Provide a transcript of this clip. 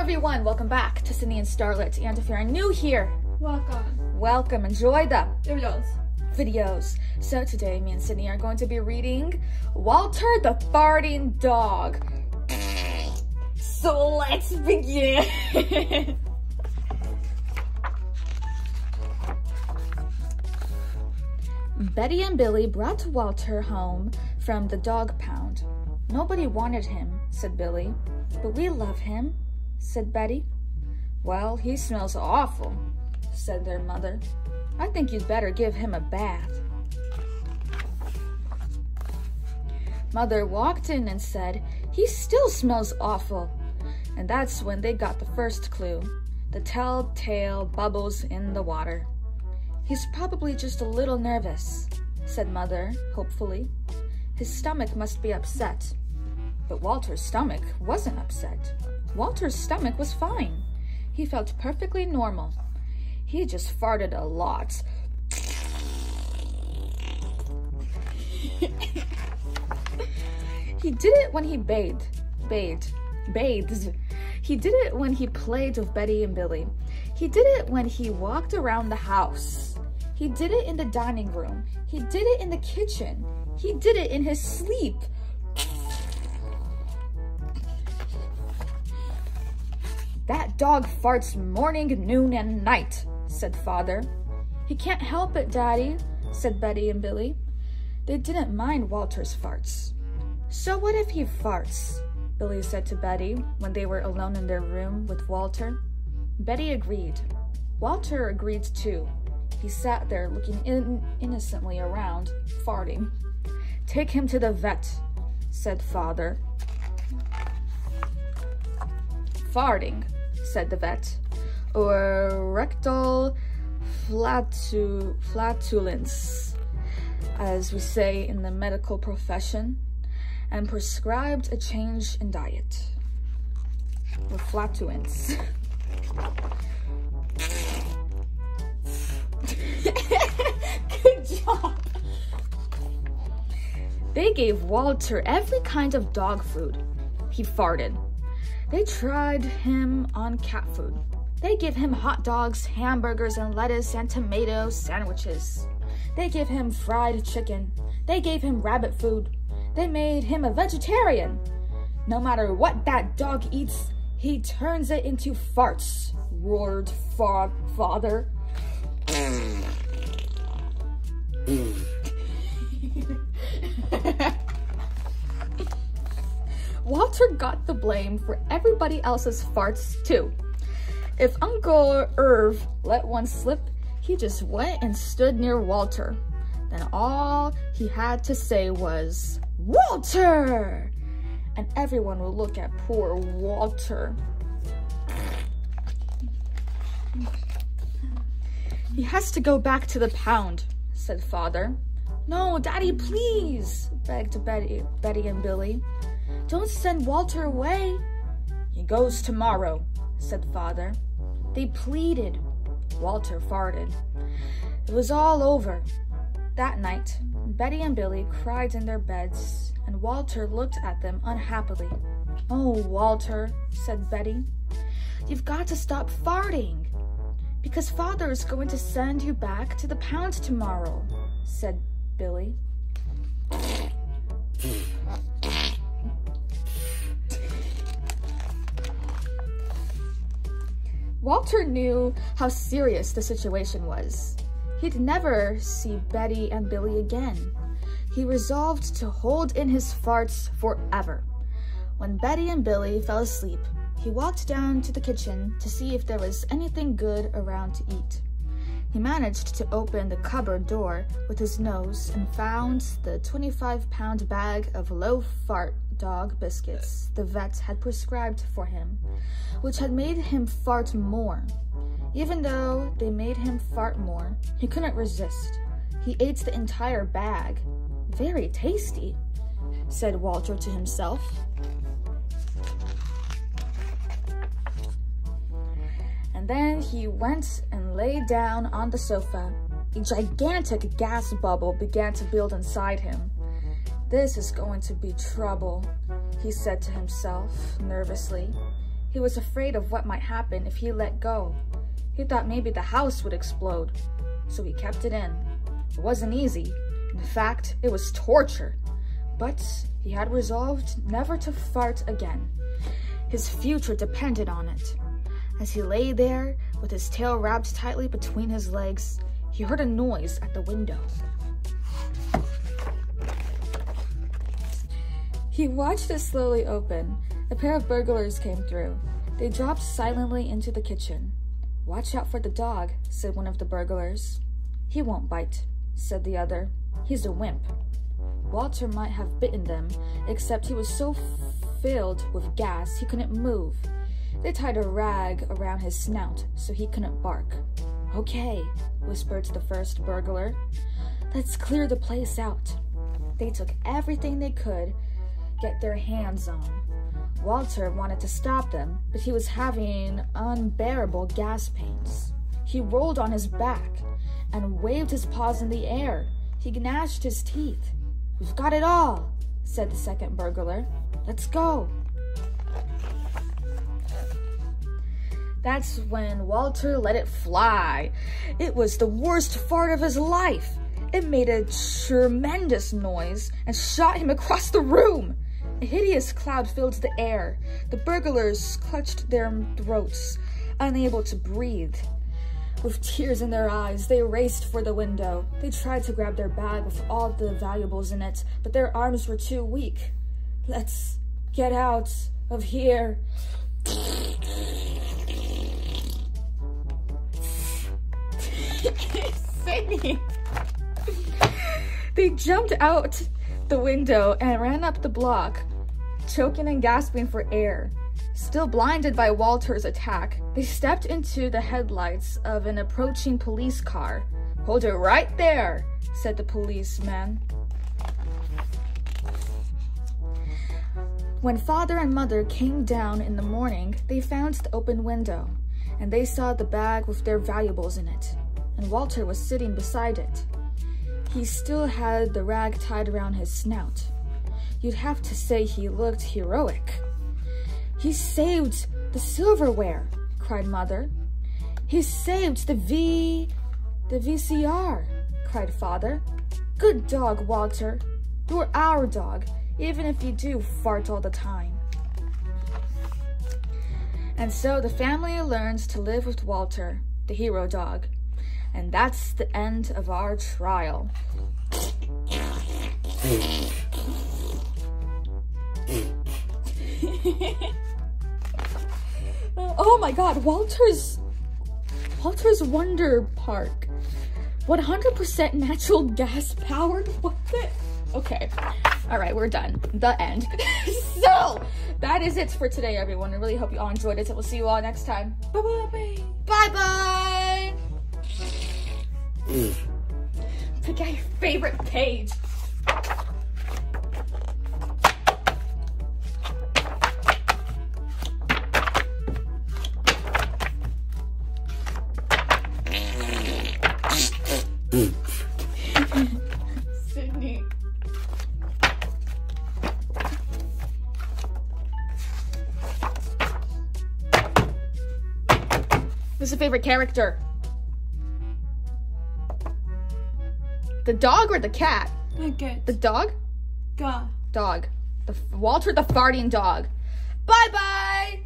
everyone, welcome back to Sydney and Starlet. And if you're new here, welcome, enjoy the videos. So today, me and Sydney are going to be reading Walter the Farting Dog. So let's begin. Betty and Billy brought Walter home from the dog pound. Nobody wanted him, said Billy. But we love him, said Betty. Well, he smells awful, said their mother. I think you'd better give him a bath. Mother walked in and said, he still smells awful. And that's when they got the first clue, the telltale bubbles in the water. He's probably just a little nervous, said Mother, hopefully. His stomach must be upset. But Walter's stomach wasn't upset. Walter's stomach was fine. He felt perfectly normal. He just farted a lot. He did it when he bathed. He did it when he played with Betty and Billy. He did it when he walked around the house. He did it in the dining room. He did it in the kitchen. He did it in his sleep. That dog farts morning, noon, and night, said Father. He can't help it, Daddy, said Betty and Billy. They didn't mind Walter's farts. So what if he farts? Billy said to Betty when they were alone in their room with Walter. Betty agreed. Walter agreed too. He sat there looking innocently around, farting. Take him to the vet, said Father. Farting, said the vet, or rectal flatulence, as we say in the medical profession, and prescribed a change in diet. Or flatulence. Good job. They gave Walter every kind of dog food. He farted. They tried him on cat food. They gave him hot dogs, hamburgers, and lettuce and tomato sandwiches. They gave him fried chicken. They gave him rabbit food. They made him a vegetarian. No matter what that dog eats, he turns it into farts, roared Father. Walter got the blame for everybody else's farts too. If Uncle Irv let one slip, he just went and stood near Walter. Then all he had to say was, Walter! And everyone would look at poor Walter. He has to go back to the pound, said Father. No, Daddy, please, begged Betty and Billy. Don't send Walter away. He goes tomorrow, said Father. They pleaded. Walter farted. It was all over. That night, Betty and Billy cried in their beds, and Walter looked at them unhappily. Oh, Walter, said Betty, you've got to stop farting, because Father is going to send you back to the pound tomorrow, said Billy. Walter knew how serious the situation was. He'd never see Betty and Billy again. He resolved to hold in his farts forever. When Betty and Billy fell asleep, he walked down to the kitchen to see if there was anything good around to eat. He managed to open the cupboard door with his nose and found the 25-pound bag of low-fart dog biscuits the vet had prescribed for him, which had made him fart more. Even though they made him fart more, he couldn't resist. He ate the entire bag. Very tasty, said Walter to himself. And then he went and lay down on the sofa. A gigantic gas bubble began to build inside him. This is going to be trouble, he said to himself nervously. He was afraid of what might happen if he let go. He thought maybe the house would explode, so he kept it in. It wasn't easy. In fact, it was torture. But he had resolved never to fart again. His future depended on it. As he lay there, with his tail wrapped tightly between his legs, he heard a noise at the window. He watched it slowly open. A pair of burglars came through. They dropped silently into the kitchen. "Watch out for the dog," said one of the burglars. "He won't bite," said the other. "He's a wimp." Walter might have bitten them, except he was so filled with gas he couldn't move. They tied a rag around his snout so he couldn't bark. "Okay," whispered the first burglar. "Let's clear the place out." They took everything they could get their hands on. Walter wanted to stop them, but he was having unbearable gas pains. He rolled on his back and waved his paws in the air. He gnashed his teeth. "We've got it all," said the second burglar. "Let's go." That's when Walter let it fly. It was the worst fart of his life. It made a tremendous noise and shot him across the room. A hideous cloud filled the air. The burglars clutched their throats, unable to breathe. With tears in their eyes, they raced for the window. They tried to grab their bag with all the valuables in it, but their arms were too weak. "Let's get out of here." Singing. They jumped out the window and ran up the block, choking and gasping for air. Still blinded by Walter's attack, they stepped into the headlights of an approaching police car. "Hold it right there," said the policeman. When father and mother came down in the morning, they found the open window, and they saw the bag with their valuables in it, and Walter was sitting beside it. He still had the rag tied around his snout. You'd have to say he looked heroic. "He saved the silverware," cried Mother. "He saved the VCR," cried Father. "Good dog, Walter. You're our dog, even if you do fart all the time." And so the family learned to live with Walter, the hero dog. And that's the end of our trial. Oh my God, Walter's Wonder Park. 100% natural gas powered? What the? Okay. All right, we're done. The end. So, that is it for today, everyone. I really hope you all enjoyed it. And we'll see you all next time. Bye-bye. Bye-bye. Pick out your favorite page. Sydney. Who's your favorite character? The dog or the cat? Okay. The dog? God. Dog. Walter the farting dog. Bye-bye!